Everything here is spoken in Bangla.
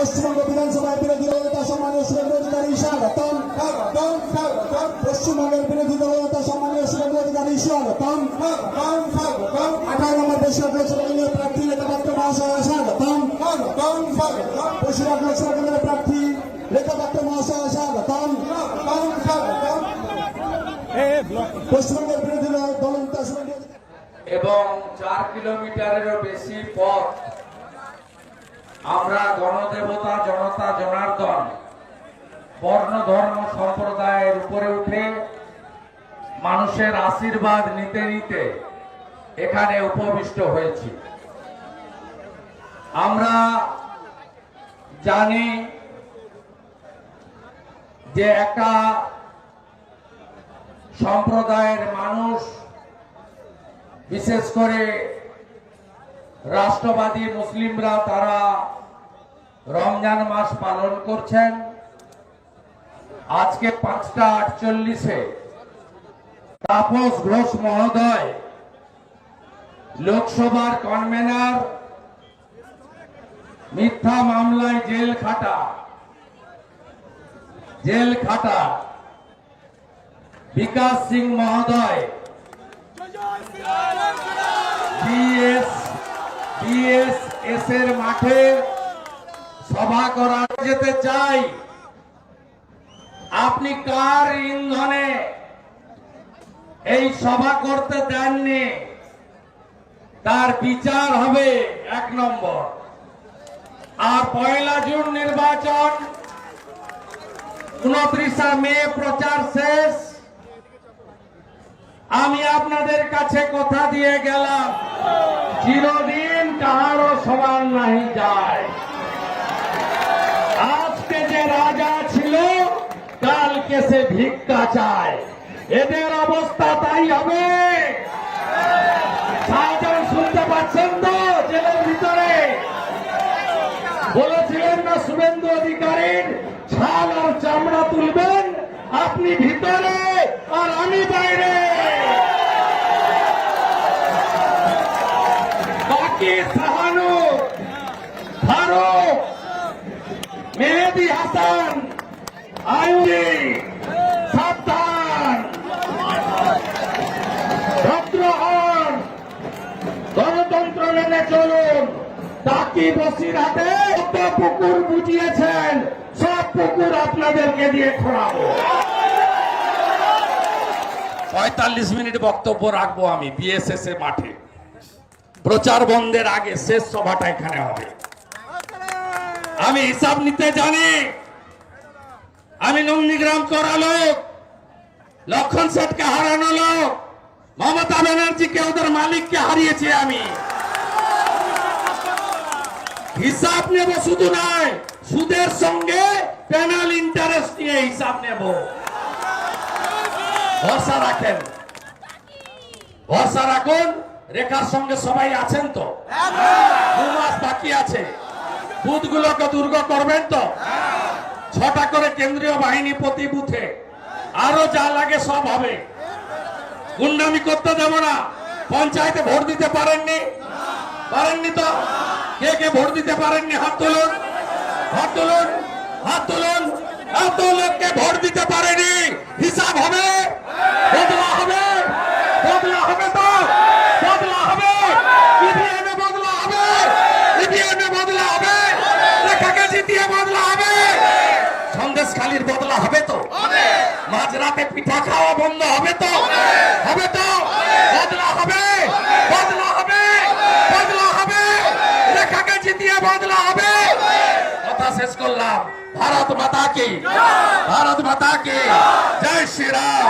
পশ্চিমবঙ্গ বিধানসভায় বিরোধী দলনেতা সম্মানীয় শুভেন্দু অধিকারী স্বাগতম। পশ্চিমবঙ্গের বিরোধী দলনেতা সম্মানীয় শুভেন্দু অধিকারী স্বাগতম। 18 নম্বর বসিরহাট লোকসভা কেন্দ্রের প্রার্থী রেখাপাত্র মহাশয় স্বাগতম। বসিরহাট লোকসভা কেন্দ্রের প্রার্থী রেখাপাত্র মহাশয় স্বাগতম। পশ্চিমবঙ্গের বিরোধী দলনেতা শুভেন্দু এবং 4 কিলোমিটারেরও বেশি পথ আমরা গণদেবতা জনতা জনার্দন বর্ণ ধর্ম সম্প্রদায়ের উপরে উঠে মানুষের আশীর্বাদ নিতে নিতে এখানে উপবিষ্ট হয়েছি। আমরা জানি যে একটা সম্প্রদায়ের মানুষ, বিশেষ করে রাষ্ট্রবাদী মুসলিমরা, তারা রমজান মাস পালন করছেন। আজকে 5:48 তাপস ঘোষ মহোদয়, লোকসভার কনভেনার, মিথ্যা মামলায় জেল খাটা বিকাশ সিং মহোদয় বিএসএস এর মাঠে সভা করা যেতে চাই। আপনি কার ইন্ধনে এই সভা করতে দেননি, তার বিচার হবে 1 নম্বর। আর 1 জুন নির্বাচন, 29 মে প্রচার শেষ। আমি আপনাদের কাছে কথা দিয়ে গেলাম, চিরদিন কাহারও সমান নাহি যায়। আজকে যে রাজা ছিল, কালকে সে ভিক্ষা চায়। এদের অবস্থা তাই হবে। শাহজাহান শুনতে পাচ্ছেন তো? জেলের ভিতরে বলেছিলেন না শুভেন্দু অধিকারীর ছাল আর চামড়া তুলবেন, আপনি ভিতরে আর আমি বাইরে। বাকি শাহানু, ফারুক, মেহেদি হাসান, আইয়ুবী, সাবধান, ভদ্র হন, গণতন্ত্র মেনে চলুন। তাকি বসিরহাটে কত পুকুর বুঝিয়েছেন, সব পুকুর আপনাদেরকে দিয়ে খোঁড়াবো। 45 মিনিট বক্তব্য রাখবো আমি বিএসএস এর মাঠে। প্রচার বন্ধের আগে শেষ সভাটা এখানে হবে। আমি হিসাব নিতে জানি। আমি নন্দীগ্রাম করা লোক, লক্ষণ শেঠকে হারানো লোক, মমতা ব্যানার্জিকে, ওদের মালিককে হারিয়েছি আমি। হিসাব নেব, শুধু নয়, সুদের সঙ্গে পেনাল ইন্টারেস্ট নিয়ে হিসাব নেব। ভরসা রাখেন, ভরসা রাখুন। রেখার সঙ্গে সবাই আছেন তো? 2 মাস বাকি আছে। বুথগুলোকে দুর্গ করবেন তো? 6টা করে কেন্দ্রীয় বাহিনী প্রতি বুথে, আরো যা লাগে সব হবে। গুন্ডামি করতে দেব না। পঞ্চায়েতে ভোট দিতে পারেননি তো? কে কে ভোট দিতে পারেননি? হাত তুলুন, হাত তুলুন, হাত তুলুন। এত লোককে ভোট দিতে পারেনি, হিসাব হবে, বদলা হবে, বদলা হবে তো? বদলা হবে, ইভিএমে বদলা হবে, ইভিএমে বদলা হবে, রেখাকে জিতিয়ে বদলা হবে, সন্দেশখালীর বদলা হবে তো? মাঝরাতে পিঠা খাওয়া বন্ধ হবে তো? হবে তো? বদলা হবে, বদলা হবে, বদলা হবে, রেখাকে জিতিয়ে বদলা হবে। কথা শেষ করলাম। ভারত মাতা কি, ভারত মাতা কি, জয় শ্রী রাম।